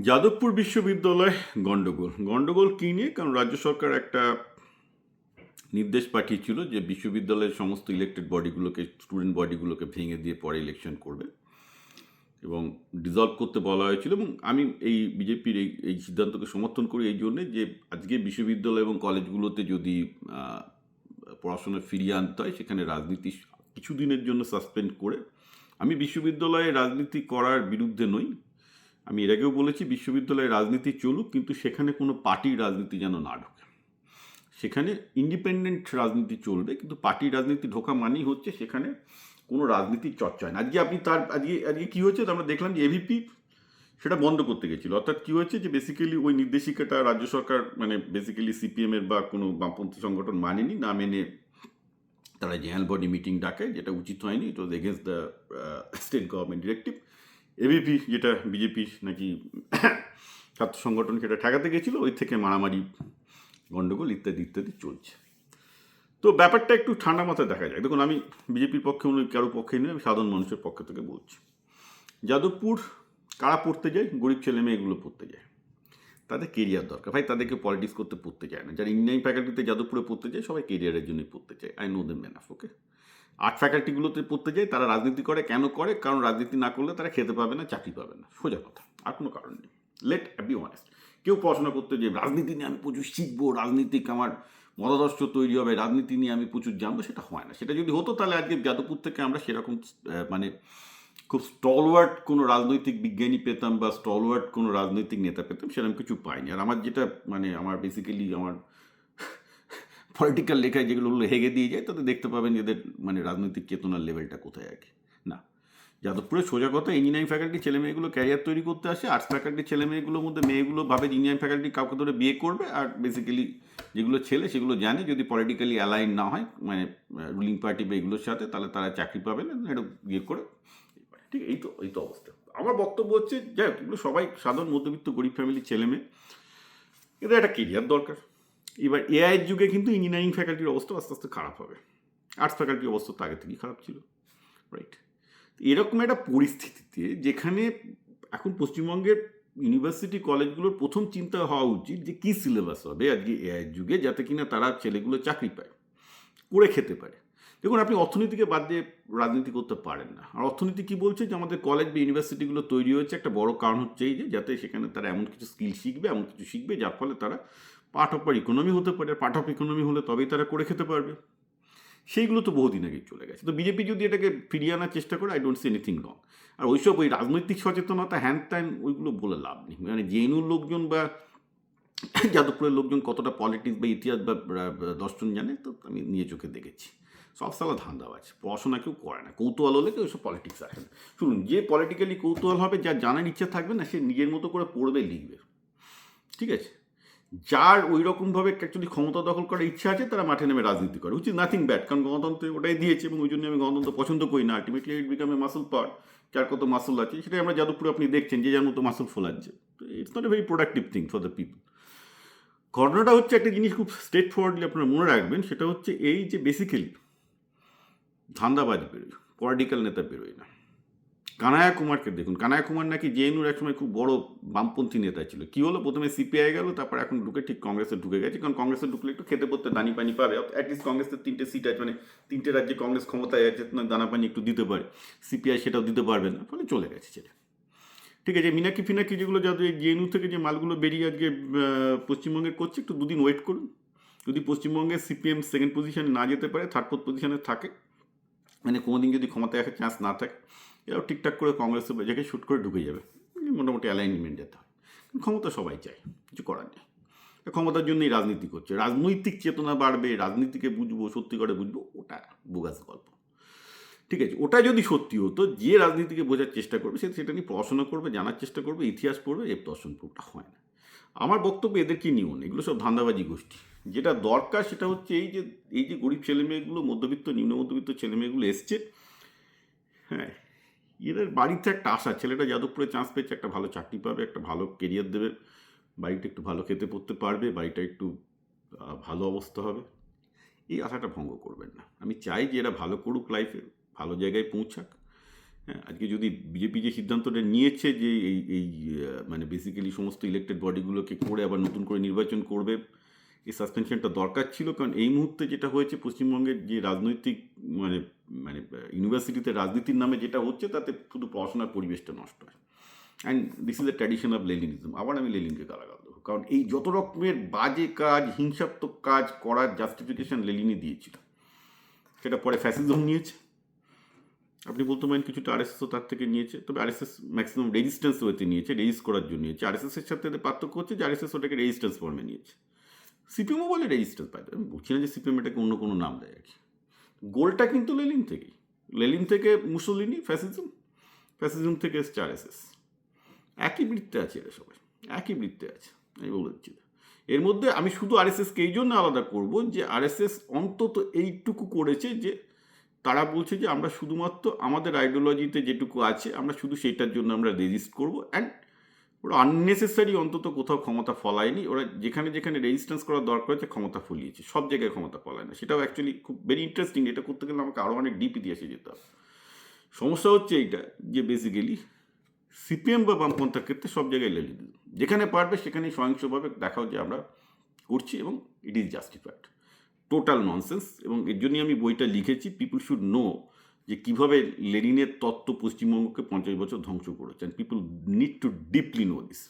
যাদবপুর বিশ্ববিদ্যালয় গণ্ডগোল কী নিয়ে? কারণ রাজ্য সরকার একটা নির্দেশ পাঠিয়েছিল যে বিশ্ববিদ্যালয়ের সমস্ত ইলেক্টেড বডিগুলোকে, স্টুডেন্ট বডিগুলোকে ভেঙে দিয়ে পরে ইলেকশন করবে এবং ডিসলভ করতে বলা হয়েছিল। এবং আমি এই বিজেপির এই সিদ্ধান্তকে সমর্থন করি এই জন্যে যে আজকে বিশ্ববিদ্যালয় এবং কলেজগুলোতে যদি পড়াশোনা ফিরিয়ে আনতে হয়, সেখানে রাজনীতি কিছুদিনের জন্য সাসপেন্ড করে, আমি বিশ্ববিদ্যালয়ে রাজনীতি করার বিরুদ্ধে নই। আমি এর আগেও বলেছি বিশ্ববিদ্যালয়ে রাজনীতি চলুক, কিন্তু সেখানে কোনো পার্টির রাজনীতি যেন না ঢোকে। সেখানে ইন্ডিপেন্ডেন্ট রাজনীতি চলবে, কিন্তু পার্টির রাজনীতি ঢোকা মানেই হচ্ছে সেখানে কোনো রাজনীতির চর্চা হয় না। আজকে আপনি আজকে কী হয়েছে, আমরা দেখলাম যে এভিপি সেটা বন্ধ করতে গেছিলো। অর্থাৎ কী হয়েছে যে বেসিক্যালি ওই নির্দেশিকাটা রাজ্য সরকার, মানে বেসিক্যালি সিপিএমের বা কোনো বামপন্থী সংগঠন মানেনি, না মেনে তারা জেনারেল বডি মিটিং ডাকে, যেটা উচিত হয়নি। It was against the state government directive. ABP, যেটা বিজেপি নাকি ছাত্র সংগঠন, সেটা ঠেকাতে গেছিলো, ওই থেকে মারামারি, গণ্ডগোল ইত্যাদি ইত্যাদি চলছে। তো ব্যাপারটা একটু ঠান্ডা মাথায় দেখা যায়। দেখুন, আমি বিজেপির পক্ষে কারোর পক্ষে নই, আমি সাধারণ মানুষের পক্ষ থেকে বলছি। যাদবপুর কারা পড়তে যায়? গরিব ছেলে মেয়েগুলো পড়তে যায়, তাদের কেরিয়ার দরকার। ভাই, তাদেরকে পলিটিক্স করতে পড়তে চায় না। যারা ইঞ্জিনিয়ারিং ফ্যাকাল্টিতে যাদবপুরে পড়তে যায়, সবাই কেরিয়ারের জন্যই পড়তে চায়। I know them enough. Okay, art ফ্যাকাল্টিগুলোতে পড়তে যায়, তারা রাজনীতি করে। কেন করে? কারণ রাজনীতি না করলে তারা খেতে পাবে না, চাকরি পাবে না, সোজা কথা, আর কোনো কারণ নেই। Let be honest. কেউ পড়াশোনা করতে যে রাজনীতি নিয়ে আমি প্রচুর শিখবো, রাজনীতিক আমার মতাদর্শ তৈরি হবে, রাজনীতি নিয়ে আমি প্রচুর জানবো, সেটা হয় না। সেটা যদি হতো তাহলে আজকে যাদবপুর থেকে আমরা সেরকম মানে খুব স্টলওয়ার্ড কোনো রাজনৈতিক বিজ্ঞানী পেতাম বা স্টলওয়ার্ড কোনো রাজনৈতিক নেতা পেতাম, সেরকম কিছু পাইনি। আর আমার যেটা মানে আমার বেসিক্যালি আমার পলিটিক্যাল লেখায় যেগুলো হেগে দিয়ে যায়, তাতে দেখতে পাবেন এদের মানে রাজনৈতিক চেতনার লেভেলটা কোথায় আর কি। না, যাদবপুরে সোজা কথা, ইঞ্জিনিয়ারিং ফ্যাকাল্টি ছেলে মেয়েগুলো ক্যারিয়ার তৈরি করতে আসে। আর্টস ফ্যাকাল্টি ছেলে মেয়েগুলোর মধ্যে মেয়েগুলো ভাবে ইঞ্জিনিয়ারিং ফ্যাকাল্টি কাউকে ধরে বিয়ে করবে, আর বেসিক্যালি যেগুলো ছেলে সেগুলো জানে যদি পলিটিক্যালি অ্যালাইন না হয়, মানে রুলিং পার্টি বা এগুলোর সাথে, তাহলে তারা চাকরি পাবে না, এটা বিয়ে করে। ঠিক, এই তো অবস্থা। আমার বক্তব্য হচ্ছে, যাই হোক, এগুলো সবাই সাধারণ মধ্যবিত্ত গরিব ফ্যামিলির ছেলে মেয়ে, এদের একটা কেরিয়ার দরকার। এবার এআইয়ের যুগে কিন্তু ইঞ্জিনিয়ারিং ফ্যাকাল্টির অবস্থা আস্তে আস্তে খারাপ হবে। আর্টস ফ্যাকাল্টির অবস্থা তো আগে থেকেই খারাপ ছিল, রাইট? এরকম একটা পরিস্থিতিতে যেখানে এখন পশ্চিমবঙ্গের ইউনিভার্সিটি কলেজগুলোর প্রথম চিন্তা হওয়া উচিত যে কী সিলেবাস হবে আজকে এআইয়ের যুগে, যাতে কিনা তারা ছেলেগুলো চাকরি পায়, করে খেতে পারে। দেখুন, আপনি অর্থনীতিকে বাদ দিয়ে রাজনীতি করতে পারেন না। আর অর্থনীতি কী বলছে? যে আমাদের কলেজ বা ইউনিভার্সিটিগুলো তৈরি হয়েছে, একটা বড় কারণ হচ্ছে এই যে যাতে সেখানে তারা এমন কিছু স্কিল শিখবে, এমন কিছু শিখবে যার ফলে তারা পার্ট অফ আর ইকোনমি হতে পারে। আর পার্ট অফ ইকোনমি হলে তবেই তারা করে খেতে পারবে। সেইগুলো তো বহুদিন আগেই চলে গেছে। তো বিজেপি যদি এটাকে ফিরিয়ে আনার চেষ্টা করে, I don't see anything wrong. আর ওইসব ওই রাজনৈতিক সচেতনতা হ্যান ত্যান ওইগুলো বলে লাভ নেই। মানে জেএনইউর লোকজন বা যাদবপুরের লোকজন কতটা পলিটিক্স বা ইতিহাস বা দর্শন জানে, তো আমি নিয়ে চোখে দেখেছি। সব সালা ধান্দাবাজ, পড়াশোনা কেউ করে না, কৌতূহল হলে কেউ ওইসব পলিটিক্স আসে না। শুনুন, যে পলিটিক্যালি কৌতূহল হবে, যার জানার ইচ্ছা থাকবে না, সে নিজের মতো করে পড়বে, লিখবে, ঠিক আছে? যার ওই রকমভাবে অ্যাকচুয়ালি ক্ষমতা দখল করার ইচ্ছা আছে, তারা মাঠে নেমে রাজনীতি করে, উইচ ইজ নাথিং ব্যাড। কারণ গণতন্ত্রে ওটাই দিয়েছে, এবং ওই জন্য আমি গণতন্ত্র পছন্দ করি না। Ultimately it become a muscle পাওয়ার। যার কত মাসল আছে, সেটাই আমরা যাদবপুরে আপনি দেখছেন, যে যার মতো মাসল ফোলাচ্ছে। It's not a very productive thing for the people. ঘটনাটা হচ্ছে, একটা জিনিস খুব স্ট্রেট ফরওয়ার্ডলি আপনারা মনে রাখবেন, সেটা হচ্ছে এই যে বেসিক্যালি ধান্দাবাজ বেরোয়, পলিটিক্যাল নেতা বেরোয় না। কানায়া কুমারকে দেখুন, কানায়া কুমার নাকি জেএনইউর একসময় খুব বড় বামপন্থী নেতা ছিল। কী হলো? প্রথমে সিপিআই গেল, তারপর এখন ঢুকে ঠিক কংগ্রেসে ঢুকে গেছে। কারণ কংগ্রেসে ঢুকলে একটু খেতে পড়তে দানি পানি পাবে। অ্যাটলিস্ট কংগ্রেসের 3টে সিট আছে, মানে 3টে রাজ্যে কংগ্রেস ক্ষমতায় আছে, দানা পানি একটু দিতে পারে। সিপিআই সেটাও দিতে পারবে না, ফলে চলে গেছে সেটা। ঠিক আছে, মিনাকি ফিনাকি যেগুলো যাদের জেএনইউ থেকে যে মালগুলো বেরিয়ে আজকে পশ্চিমবঙ্গের করছে, একটু দুদিন ওয়েট করুন। যদি পশ্চিমবঙ্গে সিপিএম সেকেন্ড পজিশনে না যেতে পারে, থার্ড ফোর্থ পজিশনে থাকে, মানে কোনোদিন যদি ক্ষমতায় আসার চান্স না থাকে, এরাও ঠিকঠাক করে কংগ্রেসের জায়গায় শ্যুট করে ঢুকে যাবে। মোটামুটি অ্যালাইনমেন্ট যেতে হয়। ক্ষমতা সবাই চায়, কিছু করার নেই। ক্ষমতার জন্যই রাজনীতি করছে। রাজনৈতিক চেতনা বাড়বে, রাজনীতিকে বুঝবো, সত্যি করে বুঝবো, ওটা বোগাস গল্প। ঠিক আছে, ওটা যদি সত্যি হতো, যে রাজনীতিকে বোঝার চেষ্টা করবে, সে সেটা নিয়ে পড়াশোনা করবে, জানার চেষ্টা করবে, ইতিহাস পড়বে, এর দর্শন পড়বে। হয় না। আমার বক্তব্য, এদেরকে নিয়েও নেই, এগুলো সব ধান্দাবাজি গোষ্ঠী। যেটা দরকার সেটা হচ্ছে এই যে গরিব ছেলেমেয়েগুলো, মধ্যবিত্ত নিম্ন মধ্যবিত্ত ছেলেমেয়েগুলো এসছে, হ্যাঁ, এদের বাড়িতে একটা আশা, ছেলেটা যাদবপুরে চান্স পেয়েছে, একটা ভালো চাকরি পাবে, একটা ভালো কেরিয়ার দেবে, বাড়িটা একটু ভালো খেতে পড়তে পারবে, বাড়িটা একটু ভালো অবস্থা হবে। এই আশাটা ভঙ্গ করবেন না। আমি চাই যে এরা ভালো করুক লাইফে, ভালো জায়গায় পৌঁছাক। হ্যাঁ, আজকে যদি বিজেপি যে সিদ্ধান্তটা নিয়েছে যে এই মানে বেসিক্যালি সমস্ত ইলেক্টেড বডিগুলোকে করে আবার নতুন করে নির্বাচন করবে, এই সাসপেনশনটা দরকার ছিল। কারণ এই মুহূর্তে যেটা হয়েছে পশ্চিমবঙ্গের যে রাজনৈতিক মানে মানে ইউনিভার্সিটিতে রাজনীতির নামে যেটা হচ্ছে, তাতে শুধু পড়াশোনার পরিবেশটা নষ্ট হয়। And this is a tradition of Leninism. আবার আমি লেনিনকে গালাগাল দেবো, কারণ এই যত রকমের বাজে কাজ, হিংসাত্মক কাজ করার জাস্টিফিকেশন লেনিনই দিয়েছিল, সেটা পরে ফ্যাসিজম নিয়েছে। আপনি বলতে পারেন কিছুটা আরএসএসও তার থেকে নিয়েছে, তবে আরএসএস ম্যাক্সিমাম রেজিস্ট্যান্স ওয়েতে নিয়েছে, রেজিস্ট করার জন্য নিয়েছে। আরএসএসের সাথে এদের পার্থক্য হচ্ছে যে আরএসএস ওটাকে রেজিস্ট্যান্স ফর্মে নিয়েছে, সিপিএমও বলে রেজিস্ট্যান্স পাইতে। আমি বলছি না যে সিপিএম এটাকে অন্য কোনো নাম দেয় আর কি। গোলটা কিন্তু লেনিন থেকেই, লেনিন থেকে মুসোলিনি, ফ্যাসিজম থেকে এসছে আরএসএস। একই বৃত্তে আছে এরা সবাই, একই বৃত্তে আছে। আমি বলে দিচ্ছি, এর মধ্যে আমি শুধু আরএসএসকে এই জন্য আলাদা করব যে আরএসএস অন্তত এইটুকু করেছে যে তারা বলছে যে আমরা শুধুমাত্র আমাদের আইডিওলজিতে যেটুকু আছে আমরা শুধু সেটার জন্য আমরা রেজিস্ট করবো। অ্যান্ড ওরা আননেসেসারি অন্তত কোথাও ক্ষমতা ফলায়নি। ওরা যেখানে যেখানে রেজিস্ট্যান্স করার দরকার হচ্ছে ক্ষমতা ফলিয়েছে, সব জায়গায় ক্ষমতা ফলায় না। সেটাও অ্যাকচুয়ালি খুব ভেরি ইন্টারেস্টিং। এটা করতে গেলে আমাকে আরও অনেক ডিপ ইতিহাসে যেতে হবে। সমস্যা হচ্ছে এইটা যে বেসিক্যালি সিপিএম বা বামপন্থার ক্ষেত্রে সব জায়গায় লেনিনিজম, যেখানে পারবে সেখানেই সহিংসভাবে দেখাও যে আমরা করছি এবং it is justified. Total nonsense. এবং এর জন্যই আমি বইটা লিখেছি, পিপুল শুড নো যে কীভাবে লেনিনের তত্ত্ব পশ্চিমবঙ্গকে 50 বছর ধ্বংস করেছে। And people need to deeply know this.